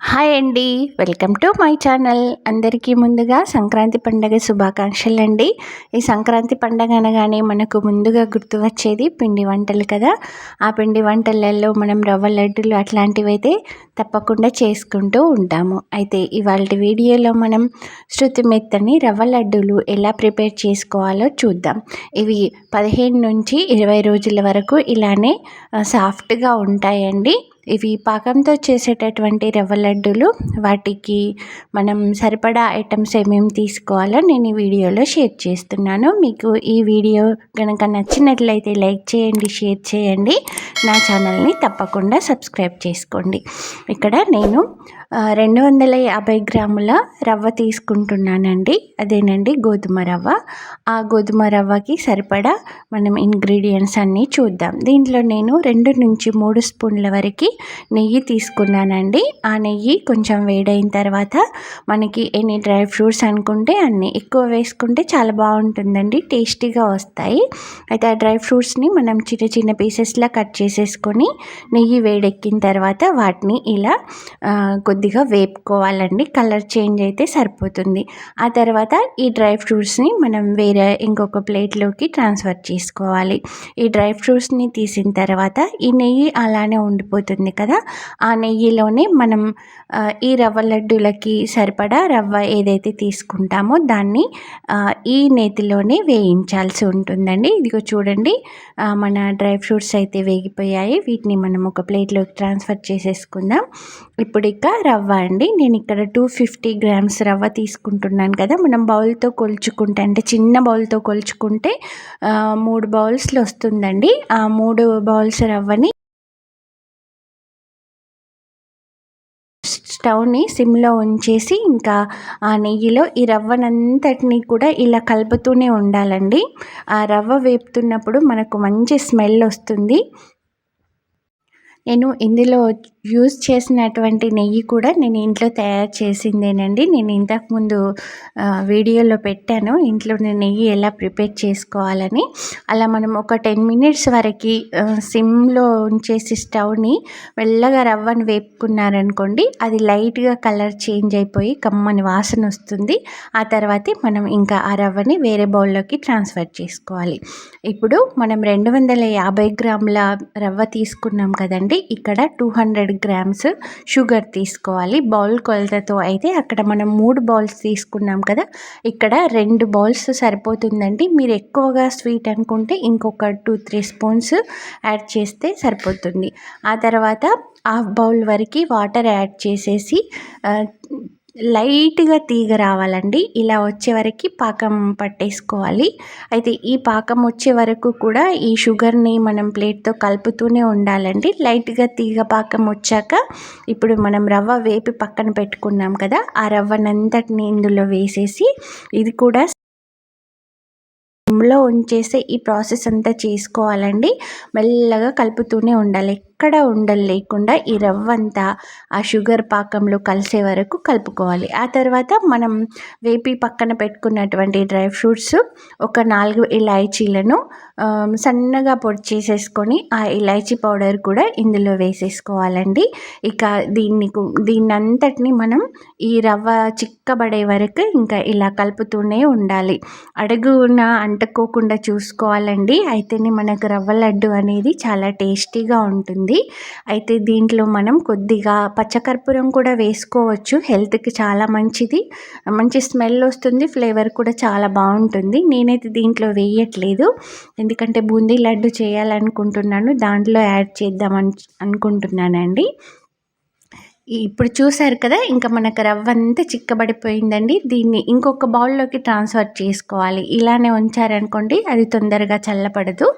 Hi అండి. Welcome to my channel. అందరికీ ముందుగా సంక్రాంతి పండగ శుభాకాంక్షలు అండి. ఈ సంక్రాంతి పండగ అనగానే మనకు ముందుగా గుర్తు వచ్చేది పిండి వంటలు కదా. ఆ పిండి వంటలలో మనం రవ్వ లడ్డులు అట్లాంటివి అయితే తప్పకుండా చేసుకుంటూ ఉంటాము. అయితే ఇవాళ వీడియోలో మనం శృతి మెత్తని రవ్వ లడ్డూలు ఎలా ప్రిపేర్ చేసుకోవాలో చూద్దాం. ఇవి 15 నుంచి 20 రోజుల వరకు ఇలానే సాఫ్ట్గా ఉంటాయండి. ఇవి పాకంతో చేసేటటువంటి రవ్వ లడ్డూలు. వాటికి మనం సరిపడా ఐటమ్స్ ఏమేమి తీసుకోవాలో నేను ఈ వీడియోలో షేర్ చేస్తున్నాను. మీకు ఈ వీడియో కనుక నచ్చినట్లయితే లైక్ చేయండి, షేర్ చేయండి. నా ఛానల్ని తప్పకుండా సబ్స్క్రైబ్ చేసుకోండి. ఇక్కడ నేను 250 గ్రాముల రవ్వ తీసుకుంటున్నానండి. అదేనండి గోధుమ రవ్వ. ఆ గోధుమ రవ్వకి సరిపడా మనం ఇంగ్రీడియంట్స్ అన్నీ చూద్దాం. దీంట్లో నేను 2 నుంచి 3 స్పూన్ల వరకు నెయ్యి తీసుకున్నానండి. ఆ నెయ్యి కొంచెం వేడైన తర్వాత మనకి ఎన్ని డ్రై ఫ్రూట్స్ అనుకుంటే అన్ని ఎక్కువ వేసుకుంటే చాలా బాగుంటుందండి, టేస్టీగా వస్తాయి. అయితే ఆ డ్రై ఫ్రూట్స్ని మనం చిన్న చిన్న పీసెస్లా కట్ చేసేసుకొని నెయ్యి వేడెక్కిన తర్వాత వాటిని ఇలా కొద్దిగా వేపుకోవాలండి. కలర్ చేంజ్ అయితే సరిపోతుంది. ఆ తర్వాత ఈ డ్రై ఫ్రూట్స్ని మనం వేరే ఇంకొక ప్లేట్లోకి ట్రాన్స్ఫర్ చేసుకోవాలి. ఈ డ్రై ఫ్రూట్స్ని తీసిన తర్వాత ఈ నెయ్యి అలానే ఉండిపోతుంది కదా. ఆ నెయ్యిలోనే మనం ఈ రవ్వ లడ్డూలకి సరిపడా రవ్వ ఏదైతే తీసుకుంటామో దాన్ని ఈ నేతిలోనే వేయించాల్సి ఉంటుందండి. ఇదిగో చూడండి, మన డ్రై ఫ్రూట్స్ అయితే వేగిపోయాయి. వీటిని మనం ఒక ప్లేట్లోకి ట్రాన్స్ఫర్ చేసేసుకుందాం. ఇప్పుడు ఇక రవ్వ అండి. నేను ఇక్కడ 250 గ్రామ్స్ రవ్వ తీసుకుంటున్నాను కదా. మనం బౌల్తో కొలుచుకుంటే, అంటే చిన్న బౌల్తో కొలుచుకుంటే 3 బౌల్స్లో వస్తుందండి. ఆ 3 బౌల్స్ రవ్వని స్టవ్ని సిమ్లో ఉంచేసి ఇంకా ఆ నెయ్యిలో ఈ రవ్వనంతటిని కూడా ఇలా కలుపుతూనే ఉండాలండి. ఆ రవ్వ వేపుతున్నప్పుడు మనకు మంచి స్మెల్ వస్తుంది. నేను ఇందులో యూజ్ చేసినటువంటి నెయ్యి కూడా నేను ఇంట్లో తయారు చేసిందేనండి. నేను ఇంతకుముందు వీడియోలో పెట్టాను ఇంట్లో నెయ్యి ఎలా ప్రిపేర్ చేసుకోవాలని. అలా మనం ఒక 10 మినిట్స్ వరకు సిమ్లో ఉంచేసి స్టవ్ని మెల్లగా రవ్వను వేపుకున్నారనుకోండి, అది లైట్గా కలర్ చేంజ్ అయిపోయి కమ్మని వాసన వస్తుంది. ఆ తర్వాతే మనం ఇంకా ఆ రవ్వని వేరే బౌల్లోకి ట్రాన్స్ఫర్ చేసుకోవాలి. ఇప్పుడు మనం 250 గ్రాముల రవ్వ తీసుకున్నాం కదండి. ఇక్కడ 200 గ్రామ్స్ షుగర్ తీసుకోవాలి. బౌల్ కొలతతో అయితే అక్కడ మనం 3 బౌల్స్ తీసుకున్నాం కదా, ఇక్కడ 2 బౌల్స్ సరిపోతుందండి. మీరు ఎక్కువగా స్వీట్ అనుకుంటే ఇంకొక 2-3 స్పూన్స్ యాడ్ చేస్తే సరిపోతుంది. ఆ తర్వాత హాఫ్ బౌల్ వరకు వాటర్ యాడ్ చేసేసి లైట్గా తీగ రావాలండి. ఇలా వచ్చే వరకు పాకం పట్టేసుకోవాలి. అయితే ఈ పాకం వచ్చే వరకు కూడా ఈ షుగర్ని మనం ప్లేట్తో కలుపుతూనే ఉండాలండి. లైట్గా తీగ పాకం వచ్చాక ఇప్పుడు మనం రవ్వ వేపి పక్కన పెట్టుకున్నాం కదా, ఆ రవ్వనంతటిని ఇందులో వేసేసి ఇది కూడా సిమ్లో ఉంచేసి ఈ ప్రాసెస్ అంతా చేసుకోవాలండి. మెల్లగా కలుపుతూనే ఉండాలి. ఎక్కడ ఉండలు లేకుండా ఈ రవ్వ అంతా ఆ షుగర్ పాకంలో కలిసే వరకు కలుపుకోవాలి. ఆ తర్వాత మనం వేపి పక్కన పెట్టుకున్నటువంటి డ్రై ఫ్రూట్స్, ఒక 4 ఇలాచీలను సన్నగా పొడి చేసేసుకొని ఆ ఇలాచీ పౌడర్ కూడా ఇందులో వేసేసుకోవాలండి. ఇక దీన్నంతటిని మనం ఈ రవ్వ చిక్కబడే వరకు ఇంకా ఇలా కలుపుతూనే ఉండాలి. అడుగున అంటుకోకుండా చూసుకోవాలండి. అయితేనే మనకు రవ్వ లడ్డు అనేది చాలా టేస్టీగా ఉంటుంది. అయితే దీంట్లో మనం కొద్దిగా పచ్చకర్పూరం కూడా వేసుకోవచ్చు. హెల్త్కి చాలా మంచిది, మంచి స్మెల్ వస్తుంది, ఫ్లేవర్ కూడా చాలా బాగుంటుంది. నేనైతే దీంట్లో వేయట్లేదు, ఎందుకంటే బూందీ లడ్డు చేయాలనుకుంటున్నాను, దాంట్లో యాడ్ చేద్దామని అనుకుంటున్నానండి. ఇప్పుడు చూసారు కదా, ఇంకా మనకు రవ్వ అంతా చిక్కబడిపోయిందండి. దీన్ని ఇంకొక బౌల్లోకి ట్రాన్స్ఫర్ చేసుకోవాలి. ఇలానే ఉంచారనుకోండి అది తొందరగా చల్లబడదు.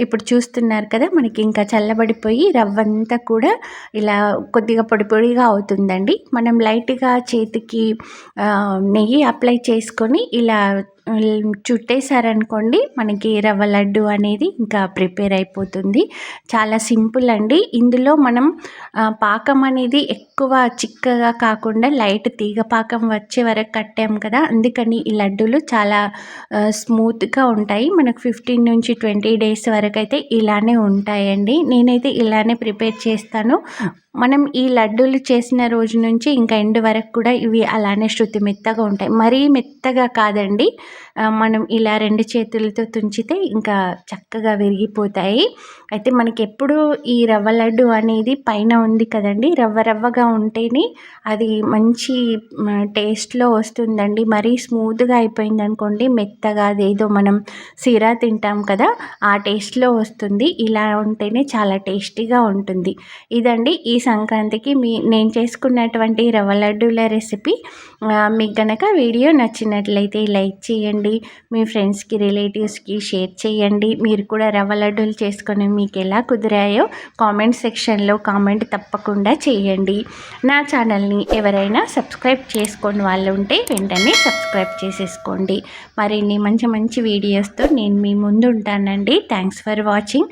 ఇప్పుడు చూస్తున్నారు కదా, మనకి ఇంకా చల్లబడిపోయి రవ్వ అంతా కూడా ఇలా కొద్దిగా పొడి పొడిగా అవుతుందండి. మనం లైట్గా చేతికి నెయ్యి అప్లై చేసుకొని ఇలా చుట్టేసారనుకోండి మనకి రవ్వ లడ్డు అనేది ఇంకా ప్రిపేర్ అయిపోతుంది. చాలా సింపుల్ అండి. ఇందులో మనం పాకం అనేది ఎక్కువ చిక్కగా కాకుండా లైట్ తీగ పాకం వచ్చే వరకు కట్టాం కదా, అందుకని ఈ లడ్డూలు చాలా స్మూత్గా ఉంటాయి. మనకు 15-20 డేస్ వరకు అయితే ఇలానే ఉంటాయండి. నేనైతే ఇలానే ప్రిపేర్ చేస్తాను. మనం ఈ లడ్డూలు చేసిన రోజు నుంచి ఇంకా ఎండ్ వరకు కూడా ఇవి అలానే శృతి మెత్తగా ఉంటాయి. మరీ మెత్తగా కాదండి, మనం ఇలా 2 చేతులతో తుంచితే ఇంకా చక్కగా విరిగిపోతాయి. అయితే మనకి ఎప్పుడు ఈ రవ్వ లడ్డు అనేది పైన ఉంది కదండి, రవ్వ రవ్వగా ఉంటేనే అది మంచి టేస్ట్లో వస్తుందండి. మరీ స్మూత్గా అయిపోయింది అనుకోండి, మెత్తగా అదేదో మనం సిరా తింటాం కదా ఆ టేస్ట్లో వస్తుంది. ఇలా ఉంటేనే చాలా టేస్టీగా ఉంటుంది. ఇదండి ఈ సంక్రాంతికి నేను చేసుకున్నటువంటి రవ్వ లడ్డూల రెసిపీ. మీకు గనక వీడియో నచ్చినట్లయితే లైక్ చేయండి, మీ ఫ్రెండ్స్కి రిలేటివ్స్కి షేర్ చేయండి. మీరు కూడా రవ్వ లడ్డూలు చేసుకొని మీకు ఎలా కుదిరాయో కామెంట్ సెక్షన్లో కామెంట్ తప్పకుండా చేయండి. నా ఛానల్ని ఎవరైనా సబ్స్క్రైబ్ చేసుకొని వాళ్ళు ఉంటే వెంటనే సబ్స్క్రైబ్ చేసేసుకోండి. మరిన్ని మంచి మంచి వీడియోస్తో నేను మీ ముందు ఉంటానండి. Thanks for watching.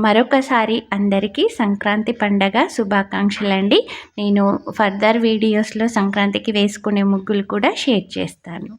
మరొకసారి అందరికీ సంక్రాంతి పండగ శుభాకాంక్షలండి. నేను ఫర్దర్ వీడియోస్లో సంక్రాంతికి వేసుకునే ముగ్గులు కూడా షేర్ చేస్తాను.